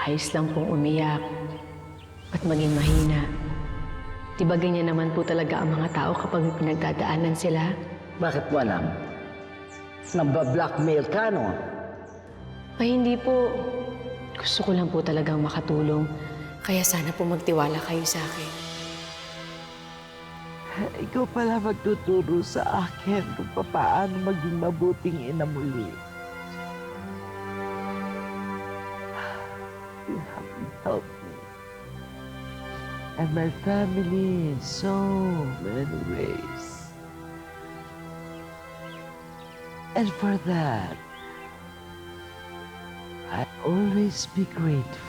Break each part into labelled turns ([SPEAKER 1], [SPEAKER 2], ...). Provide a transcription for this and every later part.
[SPEAKER 1] Ayos lang pong umiyak at maging mahina. Diba ganyan naman po talaga ang mga tao kapag may pinagdadaanan sila?
[SPEAKER 2] Bakit mo alam? Namba-blackmail ka, no?
[SPEAKER 1] Ay, hindi po. Gusto ko lang po talagang makatulong. Kaya sana po magtiwala kayo sa akin.
[SPEAKER 3] Ikaw pala magtuturo sa akin kung paano maging mabuting ina muli. You have helped me and my family in so many ways. And for that, I always be grateful.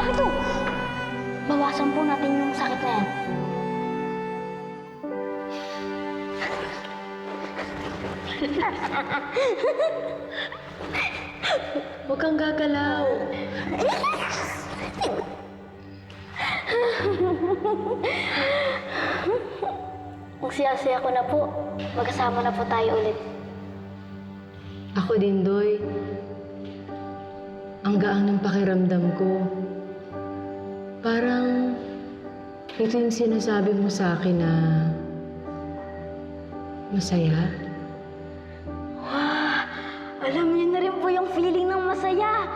[SPEAKER 4] Ito! Bawasan po natin yung sakit na yan.
[SPEAKER 1] Huwag kang gagalaw.
[SPEAKER 4] Ang siya-siya ko na po. Magkasama na po tayo ulit.
[SPEAKER 1] Ako din, Doy. Ang gaang ng pakiramdam ko. Parang ito yung sinasabi mo sa akin na masaya.
[SPEAKER 4] Wow! Alam niyo na rin po yung feeling ng masaya.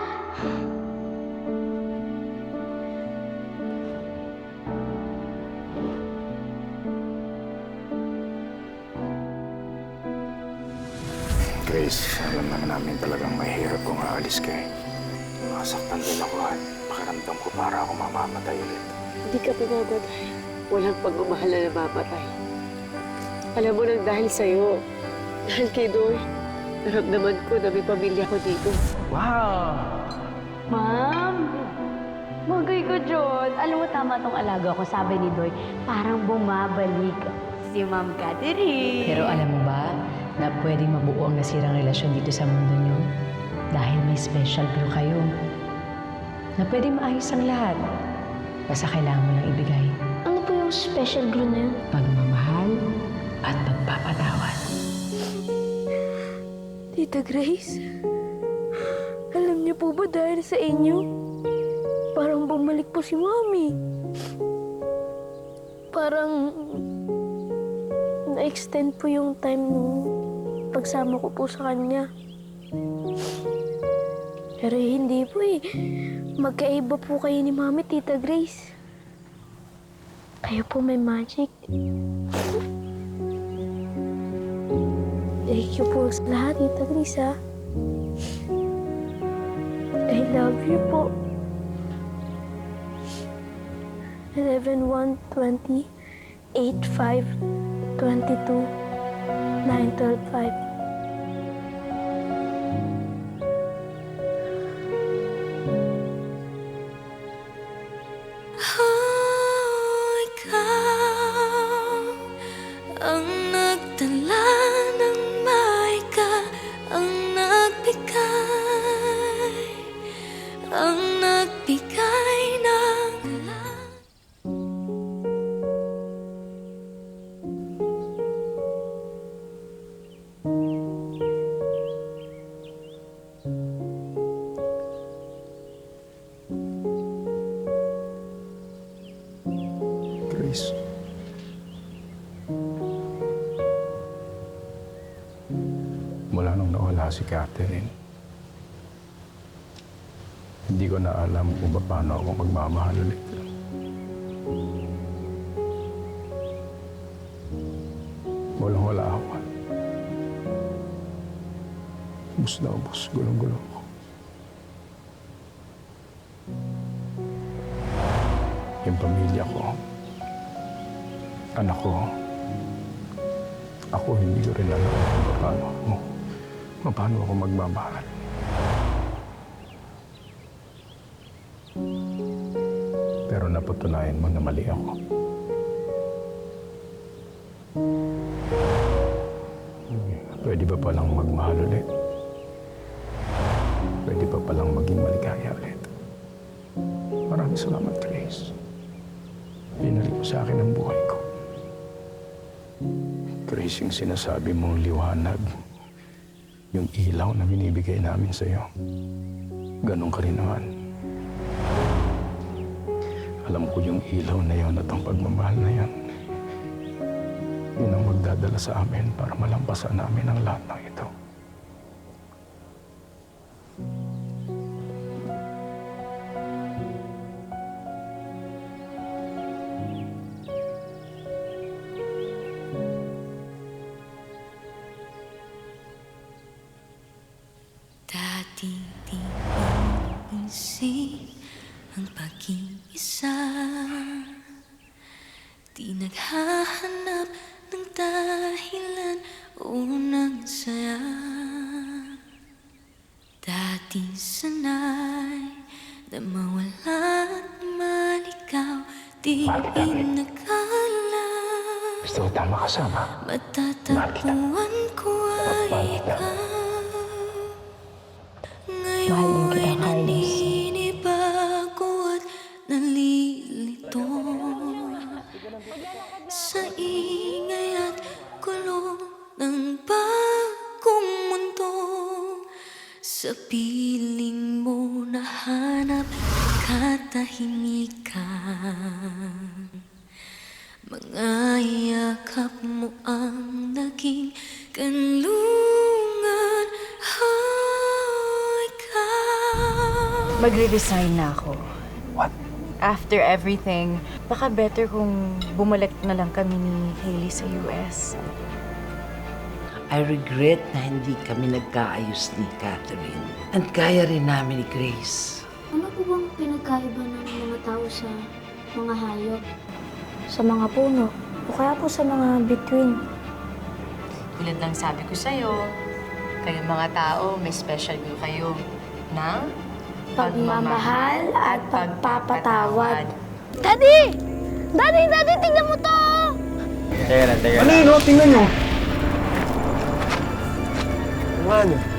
[SPEAKER 5] Grace, alam naman namin talagang mahirap kung aalis ka eh. Masaktan din ako at pakiramdam ko para ako mamamatay ulit.
[SPEAKER 6] Hindi ka pamamatay. Walang pagmamahal na namamatay. Alam mo nang dahil sa'yo, dahil kay Doy, naramdaman ko na may pamilya ko dito.
[SPEAKER 2] Wow!
[SPEAKER 4] Ma'am! Bagay ko, John. Alam mo, tama tong alaga ko. Sabi ni Doy, parang bumabalik si Ma'am Catherine.
[SPEAKER 1] Pero alam mo ba na pwedeng mabuo ang nasirang relasyon dito sa mundo niyo? Dahil may special glue kayo. Na pwedeng maayos ang lahat. Basta kailangan mo lang ibigay.
[SPEAKER 4] Ano po yung special glue na yun?
[SPEAKER 1] Pagmamahal at pagpapatawad.
[SPEAKER 7] Tita Grace, alam niyo po ba dahil sa inyo, parang bumalik po si Mami. Parang na-extend po yung time nung pagsama ko po sa kanya. Pero hindi po eh. Magkaiba po kayo ni Mami, Tita Grace. Kayo po may magic. Thank you po sa lahat, Tita Grace, ha? I love you po. 11-1-20 8-5-22 9-12-5.
[SPEAKER 8] Ang nagdala ng maika, ang nagbigay ng
[SPEAKER 5] Grace. Mula nung nawala si Catherine, hindi ko na alam kung paano ako magmamahal ulit. Walang-wala ako. Ubus na ubus, gulong-gulong ko. yung pamilya ko, anak ko, ako hindi ko rin alam kung paano ako magmamahal. Pero napatunayan mo na mali ako. Pwede ba palang magmahal ulit? Pwede ba palang maging maligaya ulit? Maraming salamat, Grace. Binalik mo sa akin ang buhay ko. Grace, yung sinasabi mong liwanag, yung ilaw na binibigay namin sa'yo, ganun ka rin naman. Alam ko yung ilaw na yon at ang pagmamahal na yan, yun ang magdadala sa amin para malampasan namin ang lahat ng ito.
[SPEAKER 8] Dati di isip ang pag-iisa, di naghahanap ng dahilan o ng saya. Dati sanay na mawala at maligaw, di inakala
[SPEAKER 5] Gusto ko tama kasama.
[SPEAKER 8] matatagpuan ko ay ikaw.
[SPEAKER 7] Mahal din
[SPEAKER 8] Ngayon
[SPEAKER 7] kita,
[SPEAKER 8] ay
[SPEAKER 7] Carlos.
[SPEAKER 8] naninibago at nalilito sa ingay at gulo ng bagong mundo. Sa piling mo nahanap katahimikan, mga yakap mo ang naging kanlungan.
[SPEAKER 9] Magre-resign na ako.
[SPEAKER 5] What?
[SPEAKER 9] After everything, baka better kung bumalik na lang kami ni Hailey sa US.
[SPEAKER 3] I regret na hindi kami nagkaayos ni Catherine. At kaya rin namin ni Grace.
[SPEAKER 7] Ano po bang pinagkaiba ng mga tao sa mga hayop? Sa mga puno? O kaya po sa mga bituin?
[SPEAKER 1] Tulad ng sabi ko sa'yo, kayong mga tao, may special glue kayo ng
[SPEAKER 7] Pagmamahal at pagpapatawad.
[SPEAKER 8] Daddy! Daddy! Daddy! Tingnan mo to!
[SPEAKER 5] Ano yun, oh? Tingnan nyo.
[SPEAKER 3] Ano?